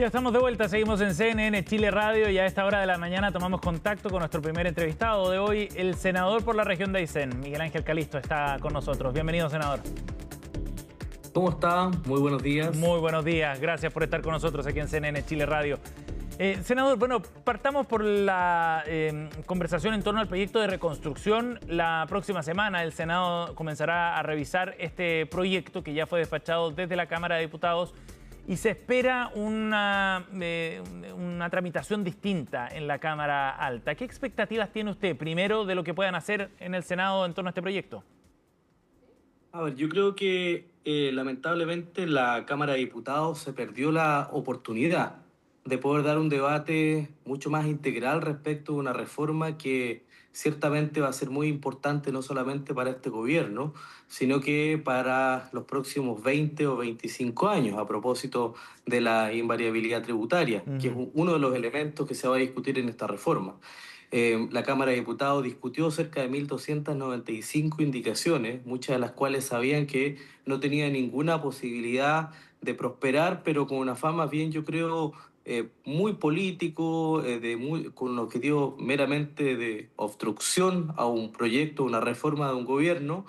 Ya estamos de vuelta, seguimos en CNN Chile Radio y a esta hora de la mañana tomamos contacto con nuestro primer entrevistado de hoy, el senador por la región de Aysén, Miguel Ángel Calisto, está con nosotros. Bienvenido, senador. ¿Cómo está? Muy buenos días. Muy buenos días, gracias por estar con nosotros aquí en CNN Chile Radio. Senador, bueno, partamos por la conversación en torno al proyecto de reconstrucción. La próxima semana el Senado comenzará a revisar este proyecto que ya fue despachado desde la Cámara de Diputados y se espera una tramitación distinta en la Cámara Alta. ¿Qué expectativas tiene usted, primero, de lo que puedan hacer en el Senado en torno a este proyecto? A ver, yo creo que lamentablemente la Cámara de Diputados se perdió la oportunidad de poder dar un debate mucho más integral respecto de una reforma que ciertamente va a ser muy importante no solamente para este gobierno, sino que para los próximos 20 o 25 años, a propósito de la invariabilidad tributaria, que es uno de los elementos que se va a discutir en esta reforma. La Cámara de Diputados discutió cerca de 1.295 indicaciones, muchas de las cuales sabían que no tenía ninguna posibilidad de prosperar, pero con una fama bien, yo creo, muy político, con un objetivo meramente de obstrucción a un proyecto, una reforma de un gobierno.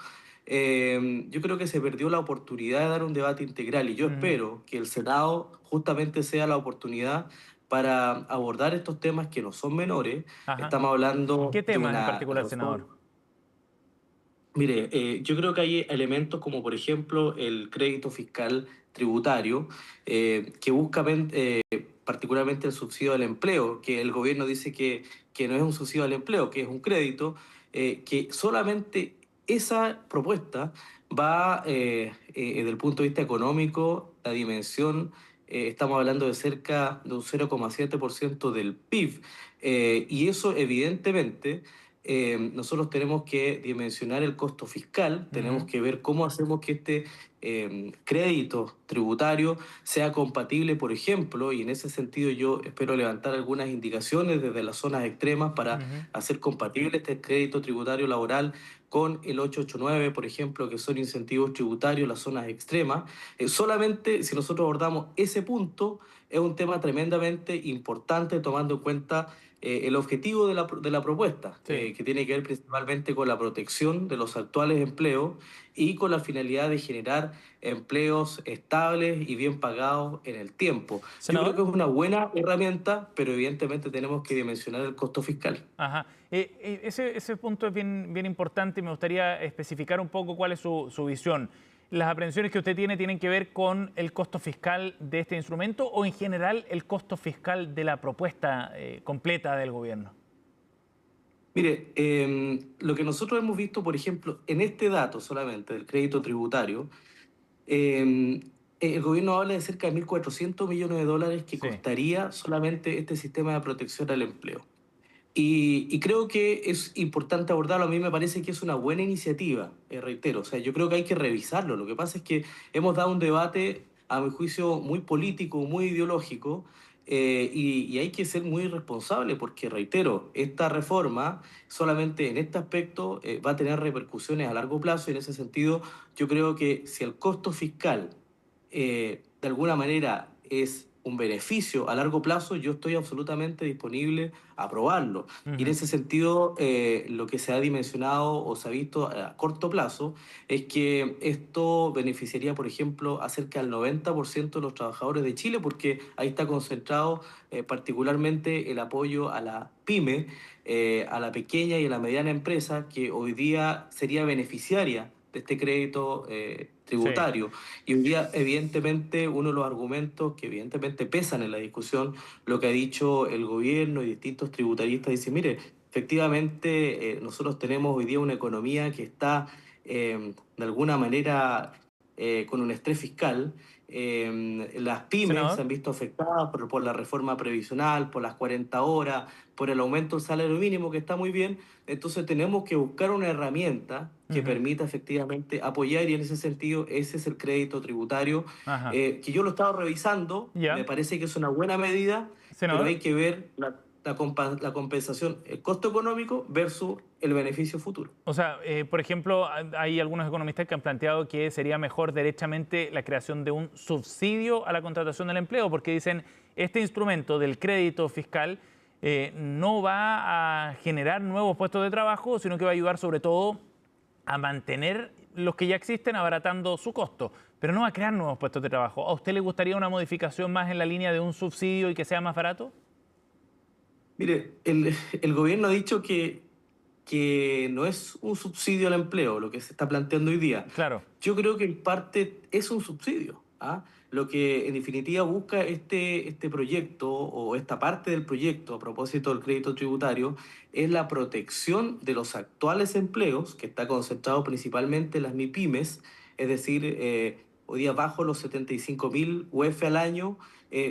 Yo creo que se perdió la oportunidad de dar un debate integral y yo espero que el Senado justamente sea la oportunidad para abordar estos temas que no son menores. Ajá. Estamos hablando ¿Qué de temas en una particular, reforma. senador? Mire, yo creo que hay elementos como, por ejemplo, el crédito fiscal tributario, que busca particularmente el subsidio al empleo, que el gobierno dice que no es un subsidio al empleo, que es un crédito, que solamente esa propuesta va, desde el punto de vista económico, la dimensión, estamos hablando de cerca de un 0,7% del PIB, y eso evidentemente nosotros tenemos que dimensionar el costo fiscal, tenemos que ver cómo hacemos que este crédito tributario sea compatible, por ejemplo, y en ese sentido yo espero levantar algunas indicaciones desde las zonas extremas para hacer compatible este crédito tributario laboral con el 889, por ejemplo, que son incentivos tributarios, las zonas extremas. Solamente si nosotros abordamos ese punto, es un tema tremendamente importante tomando en cuenta el objetivo de la propuesta, Sí. que tiene que ver principalmente con la protección de los actuales empleos y con la finalidad de generar empleos estables y bien pagados en el tiempo. Yo creo Senador. que es una buena herramienta, pero evidentemente tenemos que dimensionar el costo fiscal. Ajá. Ese punto es bien importante y me gustaría especificar un poco cuál es su visión. ¿Las aprehensiones que usted tienen que ver con el costo fiscal de este instrumento o en general el costo fiscal de la propuesta completa del gobierno? Mire, lo que nosotros hemos visto, por ejemplo, en este dato solamente del crédito tributario, el gobierno habla de cerca de 1.400 millones de dólares que Sí. costaría solamente este sistema de protección al empleo. Y creo que es importante abordarlo. A mí me parece que es una buena iniciativa, reitero. O sea, yo creo que hay que revisarlo. Lo que pasa es que hemos dado un debate, a mi juicio, muy político, muy ideológico, y hay que ser muy responsable porque, reitero, esta reforma solamente en este aspecto va a tener repercusiones a largo plazo y en ese sentido yo creo que si el costo fiscal de alguna manera es un beneficio a largo plazo, yo estoy absolutamente disponible a aprobarlo. Y en ese sentido, lo que se ha dimensionado o se ha visto a corto plazo es que esto beneficiaría, por ejemplo, a cerca del 90% de los trabajadores de Chile, porque ahí está concentrado particularmente el apoyo a la pyme, a la pequeña y a la mediana empresa, que hoy día sería beneficiaria de este crédito tributario. Y hoy día, evidentemente, uno de los argumentos que evidentemente pesan en la discusión, lo que ha dicho el gobierno y distintos tributaristas, dice, mire, efectivamente nosotros tenemos hoy día una economía que está de alguna manera con un estrés fiscal. Las pymes se Senador. han visto afectadas por la reforma previsional, por las 40 horas, por el aumento del salario mínimo, que está muy bien. Entonces tenemos que buscar una herramienta que permita efectivamente apoyar y en ese sentido ese es el crédito tributario, Ajá. que yo lo he estado revisando, me ¿Ya? parece que es una buena medida, pero Senador. hay que ver la compensación, el costo económico versus el beneficio futuro. O sea, por ejemplo, hay algunos economistas que han planteado que sería mejor derechamente la creación de un subsidio a la contratación del empleo, porque dicen, este instrumento del crédito fiscal no va a generar nuevos puestos de trabajo, sino que va a ayudar sobre todo a mantener los que ya existen abaratando su costo, pero no va a crear nuevos puestos de trabajo. ¿A usted le gustaría una modificación más en la línea de un subsidio y que sea más barato? Mire, el gobierno ha dicho que no es un subsidio al empleo lo que se está planteando hoy día. Claro. Yo creo que en parte es un subsidio. ¿Ah? Lo que en definitiva busca este proyecto o esta parte del proyecto a propósito del crédito tributario es la protección de los actuales empleos, que está concentrado principalmente en las MIPYMES, es decir, hoy día bajo los 75.000 UF al año,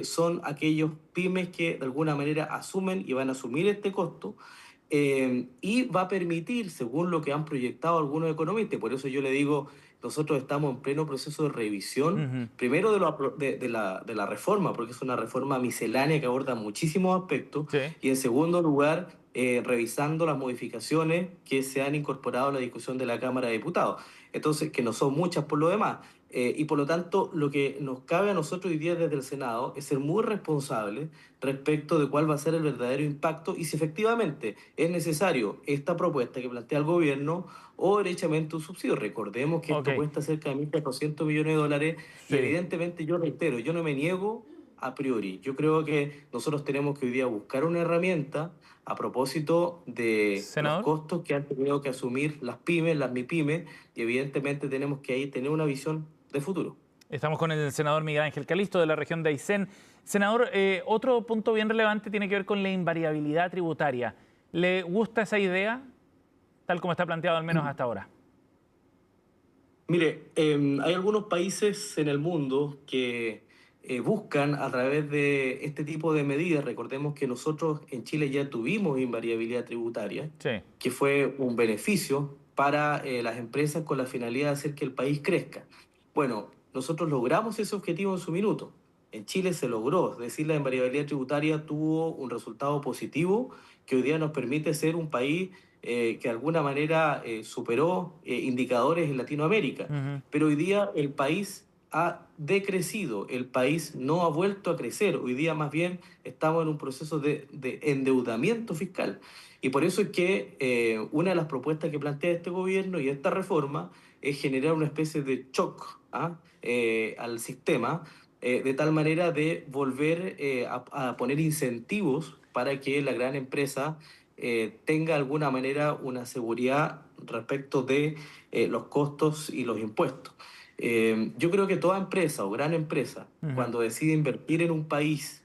son aquellos pymes que de alguna manera asumen y van a asumir este costo y va a permitir, según lo que han proyectado algunos economistas, por eso yo le digo, nosotros estamos en pleno proceso de revisión, Ujú. primero de la reforma, porque es una reforma miscelánea que aborda muchísimos aspectos, Sí. y en segundo lugar, revisando las modificaciones que se han incorporado a la discusión de la Cámara de Diputados. Entonces, que no son muchas por lo demás. Y por lo tanto, lo que nos cabe a nosotros hoy día desde el Senado es ser muy responsables respecto de cuál va a ser el verdadero impacto y si efectivamente es necesario esta propuesta que plantea el gobierno o derechamente un subsidio. Recordemos que esto Ok. cuesta cerca de 1.400 millones de dólares y Sí. evidentemente yo reitero, yo no me niego a priori. Yo creo que nosotros tenemos que hoy día buscar una herramienta a propósito de los Senador. costos que han tenido que asumir las pymes, las MIPYMES, y evidentemente tenemos que ahí tener una visión de futuro. Estamos con el senador Miguel Ángel Calisto de la región de Aysén. Senador, otro punto bien relevante tiene que ver con la invariabilidad tributaria. ¿Le gusta esa idea, tal como está planteado al menos hasta ahora? Mire, hay algunos países en el mundo que buscan a través de este tipo de medidas, recordemos que nosotros en Chile ya tuvimos invariabilidad tributaria, Sí. que fue un beneficio para las empresas con la finalidad de hacer que el país crezca. Bueno, nosotros logramos ese objetivo en su minuto. En Chile se logró, es decir, la invariabilidad tributaria tuvo un resultado positivo que hoy día nos permite ser un país que de alguna manera superó indicadores en Latinoamérica. Ujú. Pero hoy día el país ha decrecido, el país no ha vuelto a crecer. Hoy día más bien estamos en un proceso de endeudamiento fiscal. Y por eso es que una de las propuestas que plantea este gobierno y esta reforma es generar una especie de shock al sistema, de tal manera de volver a poner incentivos para que la gran empresa tenga de alguna manera una seguridad respecto de los costos y los impuestos. Yo creo que toda empresa o gran empresa, Ujú. cuando decide invertir en un país,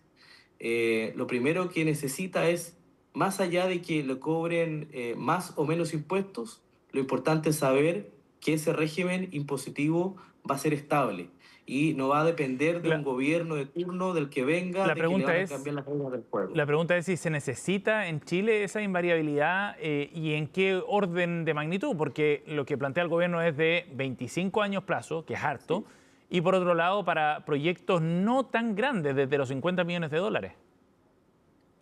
lo primero que necesita es, más allá de que le cobren más o menos impuestos, lo importante es saber que ese régimen impositivo va a ser estable y no va a depender de un La, gobierno de turno del que venga, la de que le pregunta van a es, cambiar las reglas del juego. la pregunta es si se necesita en Chile esa invariabilidad y en qué orden de magnitud, porque lo que plantea el gobierno es de 25 años plazo, que es harto, Sí. y por otro lado para proyectos no tan grandes, desde los 50 millones de dólares.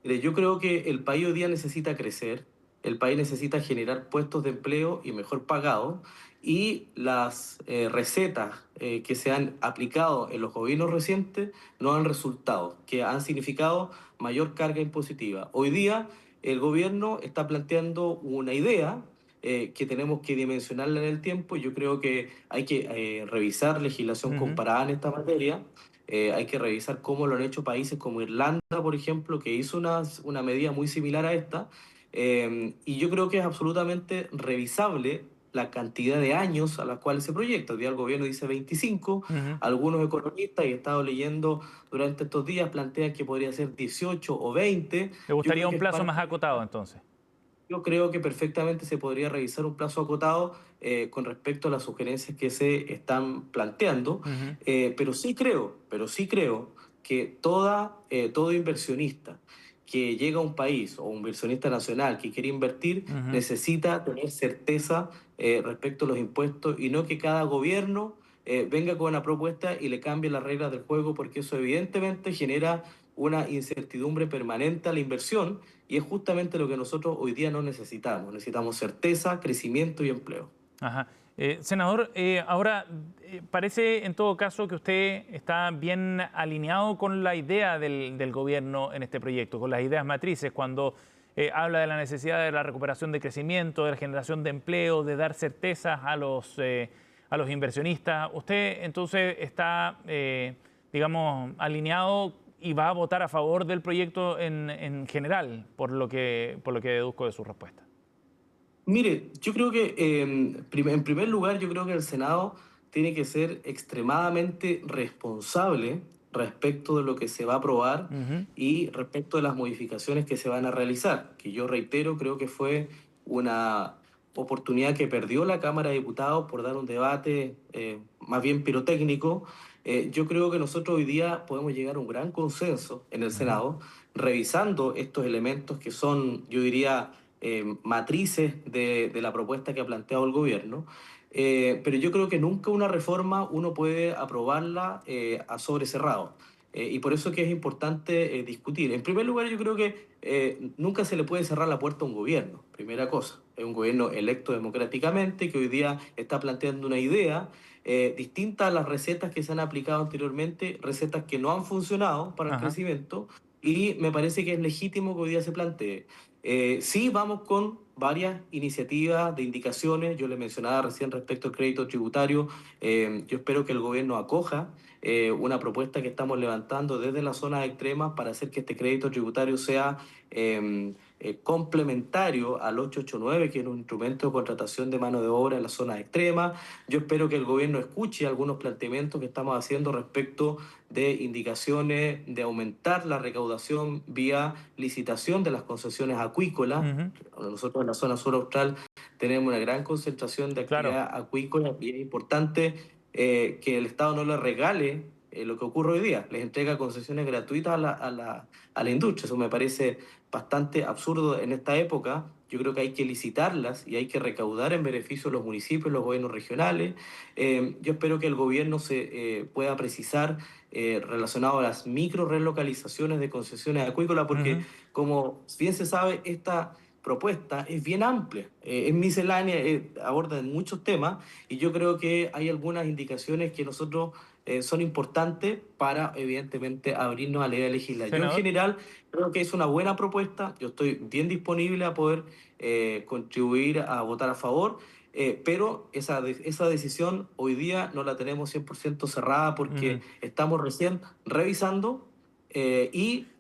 Mire, yo creo que el país hoy día necesita crecer, el país necesita generar puestos de empleo y mejor pagados, y las recetas que se han aplicado en los gobiernos recientes no han resultado, que han significado mayor carga impositiva. Hoy día el gobierno está planteando una idea que tenemos que dimensionarla en el tiempo. Yo creo que hay que revisar legislación Ujú. comparada en esta materia. Hay que revisar cómo lo han hecho países como Irlanda, por ejemplo, que hizo una medida muy similar a esta. Y yo creo que es absolutamente revisable la cantidad de años a las cuales se proyecta. Hoy día el gobierno dice 25, Ujú. algunos economistas, y he estado leyendo durante estos días, plantean que podría ser 18 o 20. ¿Le Yo gustaría creo un que es plazo más parte acotado entonces? yo creo que perfectamente se podría revisar un plazo acotado con respecto a las sugerencias que se están planteando, Ujú. pero sí creo que todo inversionista que llega a un país o un inversionista nacional que quiere invertir Ujú. necesita tener certeza respecto a los impuestos y no que cada gobierno venga con una propuesta y le cambie las reglas del juego, porque eso evidentemente genera una incertidumbre permanente a la inversión y es justamente lo que nosotros hoy día no necesitamos. Necesitamos certeza, crecimiento y empleo. Ajá. Senador, ahora parece en todo caso que usted está bien alineado con la idea del gobierno en este proyecto, con las ideas matrices, cuando habla de la necesidad de la recuperación de crecimiento, de la generación de empleo, de dar certezas a los inversionistas. Usted entonces está, digamos, alineado y va a votar a favor del proyecto en general, por lo que deduzco de su respuesta. Mire, yo creo que en primer lugar, yo creo que el Senado tiene que ser extremadamente responsable respecto de lo que se va a aprobar Ujú. y respecto de las modificaciones que se van a realizar, que yo reitero, creo que fue una oportunidad que perdió la Cámara de Diputados por dar un debate más bien pirotécnico. Yo creo que nosotros hoy día podemos llegar a un gran consenso en el Ujú. Senado, revisando estos elementos que son, yo diría, matrices de la propuesta que ha planteado el gobierno. Pero yo creo que nunca una reforma uno puede aprobarla a sobre cerrado. Y por eso que es importante discutir. En primer lugar, yo creo que nunca se le puede cerrar la puerta a un gobierno, primera cosa. Es un gobierno electo democráticamente que hoy día está planteando una idea distinta a las recetas que se han aplicado anteriormente, recetas que no han funcionado para el Ajá. crecimiento, y me parece que es legítimo que hoy día se plantee. Sí, vamos con varias iniciativas de indicaciones. Yo le mencionaba recién respecto al crédito tributario. Yo espero que el gobierno acoja una propuesta que estamos levantando desde las zonas extremas para hacer que este crédito tributario sea complementario al 889, que es un instrumento de contratación de mano de obra en las zonas extremas. Yo espero que el gobierno escuche algunos planteamientos que estamos haciendo respecto de indicaciones de aumentar la recaudación vía licitación de las concesiones acuícolas. Ujú. Nosotros en la zona sur austral tenemos una gran concentración de Claro. actividad acuícola y es importante que el Estado no le regale lo que ocurre hoy día, les entrega concesiones gratuitas a la industria. Eso me parece bastante absurdo en esta época. Yo creo que hay que licitarlas y hay que recaudar en beneficio de los municipios, los gobiernos regionales. Yo espero que el gobierno se pueda precisar relacionado a las micro relocalizaciones de concesiones acuícolas, porque Ujú. como bien se sabe, esta propuesta es bien amplia, es miscelánea, aborda muchos temas y yo creo que hay algunas indicaciones que nosotros son importantes para, evidentemente, abrirnos a la idea de legislar. Yo en Senador. general creo que es una buena propuesta, yo estoy bien disponible a poder contribuir a votar a favor. Pero esa decisión hoy día no la tenemos 100% cerrada porque Ujú. estamos recién revisando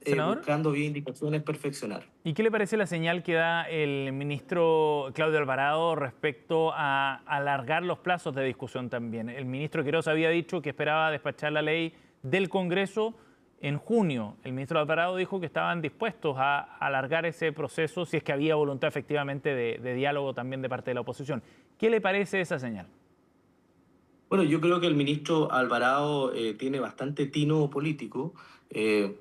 Senador. buscando bien indicaciones perfeccionar. ¿Y qué le parece la señal que da el ministro Claudio Alvarado respecto a alargar los plazos de discusión también? El ministro Quirós había dicho que esperaba despachar la ley del Congreso en junio. El ministro Alvarado dijo que estaban dispuestos a alargar ese proceso si es que había voluntad efectivamente de diálogo también de parte de la oposición. ¿Qué le parece esa señal? Bueno, yo creo que el ministro Alvarado tiene bastante tino político,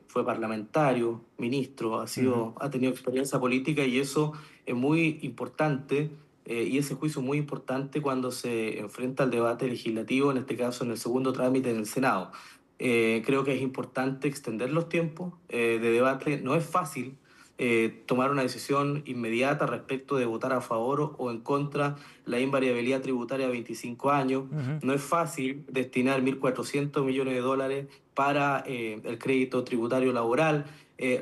fue parlamentario, ministro, Ujú. ha tenido experiencia política y eso es muy importante, y ese juicio es muy importante cuando se enfrenta al debate legislativo, en este caso en el segundo trámite en el Senado. Creo que es importante extender los tiempos de debate, no es fácil tomar una decisión inmediata respecto de votar a favor o en contra la invariabilidad tributaria a 25 años. Ujú. No es fácil destinar 1.400 millones de dólares para el crédito tributario laboral.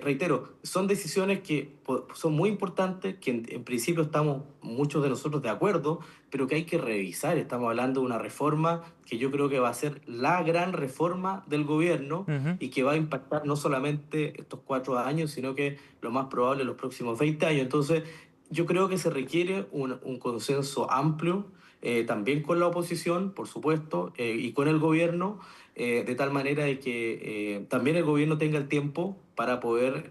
Reitero, son decisiones que son muy importantes, que en principio estamos muchos de nosotros de acuerdo, pero que hay que revisar. Estamos hablando de una reforma que yo creo que va a ser la gran reforma del gobierno Ujú. y que va a impactar no solamente estos 4 años, sino que lo más probable los próximos 20 años. Entonces, yo creo que se requiere un consenso amplio, también con la oposición, por supuesto, y con el gobierno, de tal manera de que también el gobierno tenga el tiempo para poder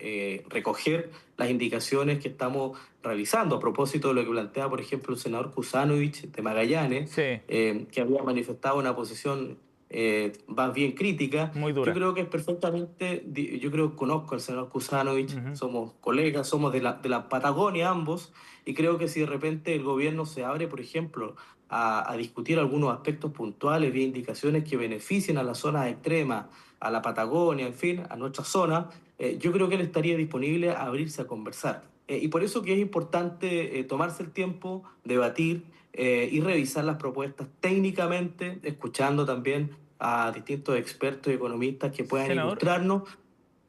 recoger las indicaciones que estamos realizando. A propósito de lo que plantea, por ejemplo, el senador Kusanovich de Magallanes, Sí, que había manifestado una posición más bien crítica. muy Yo dura. creo que es perfectamente, yo creo que conozco al senador Kusanovich, Ujú. somos colegas, somos de la Patagonia ambos, y creo que si de repente el gobierno se abre, por ejemplo, a discutir algunos aspectos puntuales, vía indicaciones que beneficien a las zonas extremas, a la Patagonia, en fin, a nuestra zona, yo creo que él estaría disponible a abrirse a conversar. Y por eso que es importante tomarse el tiempo, debatir y revisar las propuestas técnicamente, escuchando también a distintos expertos y economistas que puedan Senador, ilustrarnos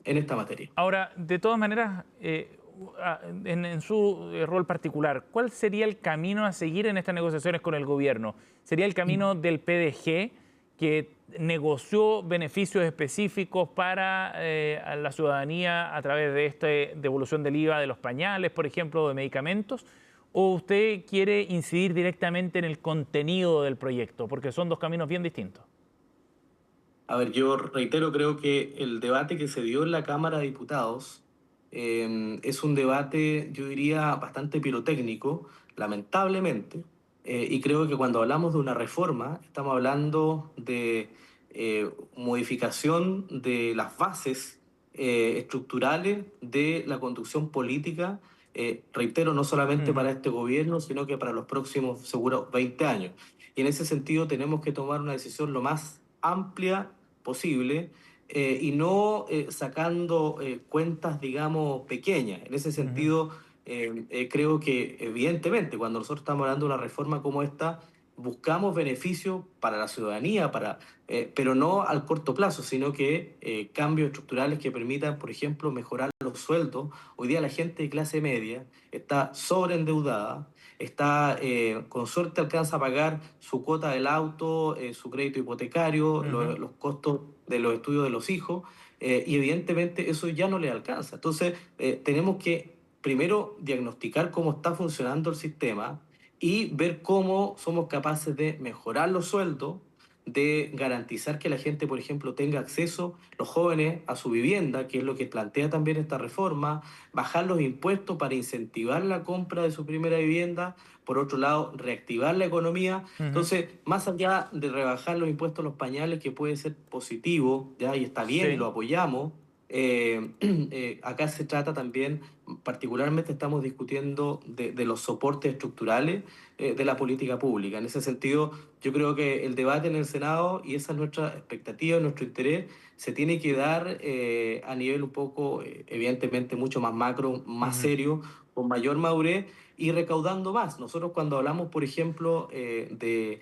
en esta materia. ahora, de todas maneras, en su rol particular, ¿cuál sería el camino a seguir en estas negociaciones con el gobierno? ¿Sería el camino del PDG, que negoció beneficios específicos para a la ciudadanía a través de esta devolución del IVA de los pañales, por ejemplo, de medicamentos? ¿O usted quiere incidir directamente en el contenido del proyecto? Porque son dos caminos bien distintos. A ver, yo reitero, creo que el debate que se dio en la Cámara de Diputados es un debate, yo diría, bastante pirotécnico, lamentablemente, y creo que cuando hablamos de una reforma, estamos hablando de modificación de las bases estructurales de la conducción política, reitero, no solamente Ujú, para este gobierno, sino que para los próximos, seguro, 20 años. Y en ese sentido tenemos que tomar una decisión lo más amplia posible y no sacando cuentas, digamos, pequeñas. En ese ujú. sentido, creo que evidentemente cuando nosotros estamos hablando de una reforma como esta, buscamos beneficios para la ciudadanía, pero no al corto plazo, sino que cambios estructurales que permitan, por ejemplo, mejorar los sueldos. Hoy día la gente de clase media está sobreendeudada, está, con suerte alcanza a pagar su cuota del auto, su crédito hipotecario, Ujú. los costos de los estudios de los hijos, y evidentemente eso ya no le alcanza. Entonces, tenemos que primero diagnosticar cómo está funcionando el sistema y ver cómo somos capaces de mejorar los sueldos, de garantizar que la gente, por ejemplo, tenga acceso, los jóvenes, a su vivienda, que es lo que plantea también esta reforma, bajar los impuestos para incentivar la compra de su primera vivienda, por otro lado, reactivar la economía. Ujú. Entonces, más allá de rebajar los impuestos a los pañales, que puede ser positivo, ¿ya? Y está bien y lo Sí. apoyamos, acá se trata también, particularmente estamos discutiendo de los soportes estructurales de la política pública. En ese sentido, yo creo que el debate en el Senado, y esa es nuestra expectativa, nuestro interés, se tiene que dar a nivel un poco, evidentemente, mucho más macro, más Ujú. serio, con mayor madurez y recaudando más. Nosotros cuando hablamos, por ejemplo, de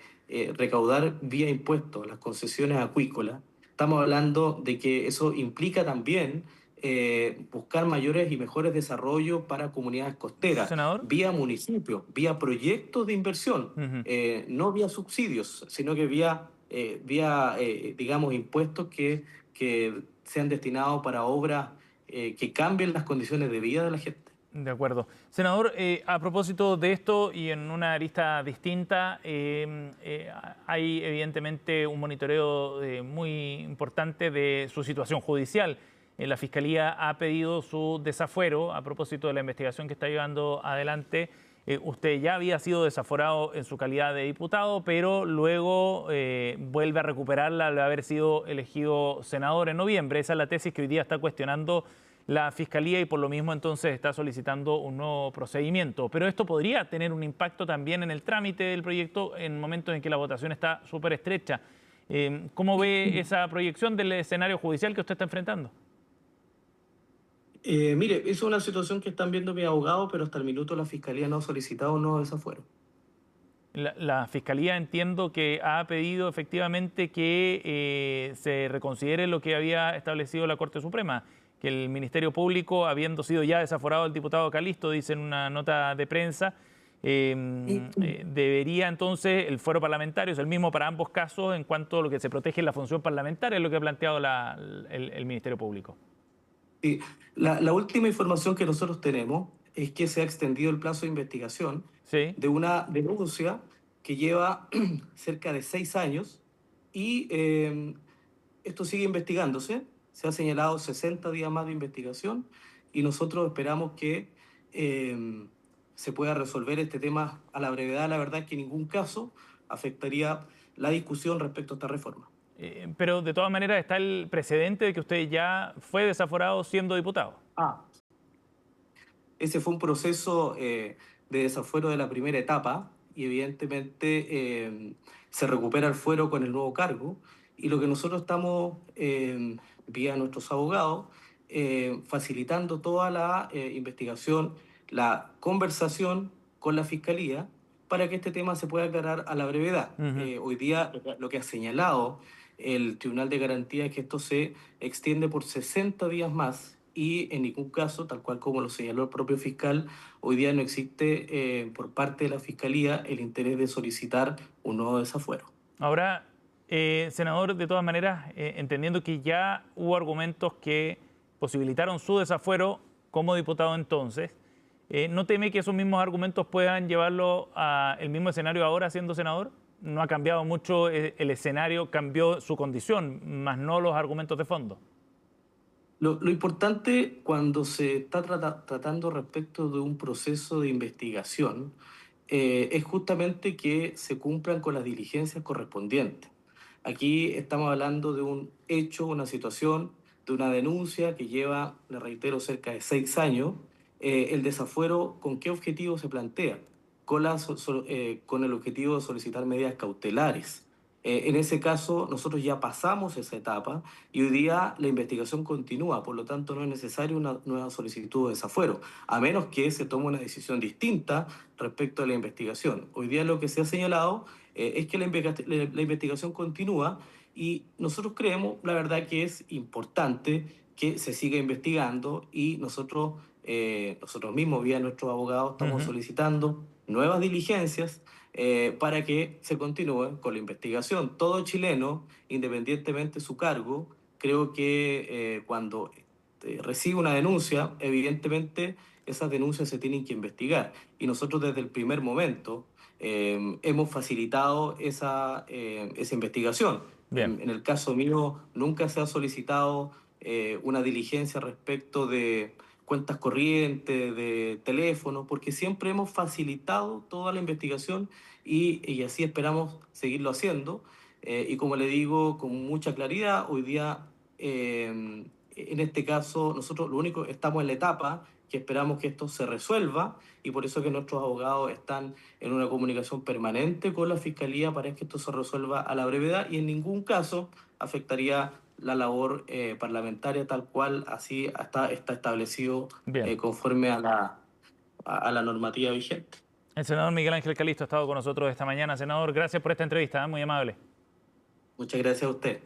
recaudar vía impuestos las concesiones acuícolas, estamos hablando de que eso implica también buscar mayores y mejores desarrollos para comunidades costeras, Senador. vía municipios, vía proyectos de inversión, Ujú. no vía subsidios, sino que vía digamos, impuestos que sean destinados para obras que cambien las condiciones de vida de la gente. De acuerdo. Senador, a propósito de esto y en una arista distinta, hay evidentemente un monitoreo muy importante de su situación judicial. La Fiscalía ha pedido su desafuero a propósito de la investigación que está llevando adelante. Usted ya había sido desaforado en su calidad de diputado, pero luego vuelve a recuperarla al haber sido elegido senador en noviembre. Esa es la tesis que hoy día está cuestionando la Fiscalía y por lo mismo entonces está solicitando un nuevo procedimiento. Pero esto podría tener un impacto también en el trámite del proyecto en momentos en que la votación está súper estrecha. ¿Cómo ve esa proyección del escenario judicial que usted está enfrentando? Mire, es una situación que están viendo mis abogados, pero hasta el minuto la Fiscalía no ha solicitado un nuevo desafuero. La Fiscalía entiendo que ha pedido efectivamente que se reconsidere lo que había establecido la Corte Suprema, que el Ministerio Público, habiendo sido ya desaforado el diputado Calisto, dice en una nota de prensa, debería entonces el fuero parlamentario, es el mismo para ambos casos en cuanto a lo que se protege en la función parlamentaria, es lo que ha planteado el Ministerio Público. Sí, la última información que nosotros tenemos es que se ha extendido el plazo de investigación Sí. de una denuncia que lleva cerca de 6 años y esto sigue investigándose. Se ha señalado 60 días más de investigación y nosotros esperamos que se pueda resolver este tema a la brevedad. La verdad es que en ningún caso afectaría la discusión respecto a esta reforma. Pero de todas maneras está el precedente de que usted ya fue desaforado siendo diputado. Ah, ese fue un proceso de desafuero de la primera etapa y evidentemente se recupera el fuero con el nuevo cargo y lo que nosotros estamos, vía nuestros abogados, facilitando toda la investigación, la conversación con la Fiscalía para que este tema se pueda aclarar a la brevedad. Ujú. Hoy día lo que ha señalado el Tribunal de Garantía es que esto se extiende por 60 días más y en ningún caso, tal cual como lo señaló el propio fiscal, hoy día no existe por parte de la Fiscalía el interés de solicitar un nuevo desafuero. Ahora, senador, de todas maneras, entendiendo que ya hubo argumentos que posibilitaron su desafuero como diputado entonces, ¿no teme que esos mismos argumentos puedan llevarlo al mismo escenario ahora siendo senador? No ha cambiado mucho el escenario, cambió su condición, más no los argumentos de fondo. Lo importante cuando se está tratando respecto de un proceso de investigación es justamente que se cumplan con las diligencias correspondientes. Aquí estamos hablando de un hecho, una situación, de una denuncia que lleva, le reitero, cerca de 6 años. El desafuero, ¿con qué objetivo se plantea? Con el objetivo de solicitar medidas cautelares. En ese caso, nosotros ya pasamos esa etapa y hoy día la investigación continúa, por lo tanto no es necesaria una nueva solicitud de desafuero, a menos que se tome una decisión distinta respecto a la investigación. Hoy día lo que se ha señalado es que la investigación continúa y nosotros creemos, la verdad, que es importante que se siga investigando y nosotros mismos, vía nuestros abogados, estamos Ujú. solicitando nuevas diligencias para que se continúe con la investigación. Todo chileno, independientemente de su cargo, creo que cuando recibe una denuncia, evidentemente esas denuncias se tienen que investigar. Y nosotros desde el primer momento hemos facilitado esa investigación. Bien. En el caso mío, nunca se ha solicitado una diligencia respecto de cuentas corrientes, de teléfono, porque siempre hemos facilitado toda la investigación y así esperamos seguirlo haciendo. Y como le digo con mucha claridad, hoy día, en este caso, nosotros lo único, estamos en la etapa que esperamos que esto se resuelva y por eso que nuestros abogados están en una comunicación permanente con la Fiscalía para que esto se resuelva a la brevedad y en ningún caso afectaría la labor parlamentaria tal cual así está establecido Bien. conforme a la normativa vigente. El senador Miguel Ángel Calisto ha estado con nosotros esta mañana. Senador, gracias por esta entrevista, muy amable. Muchas gracias a usted.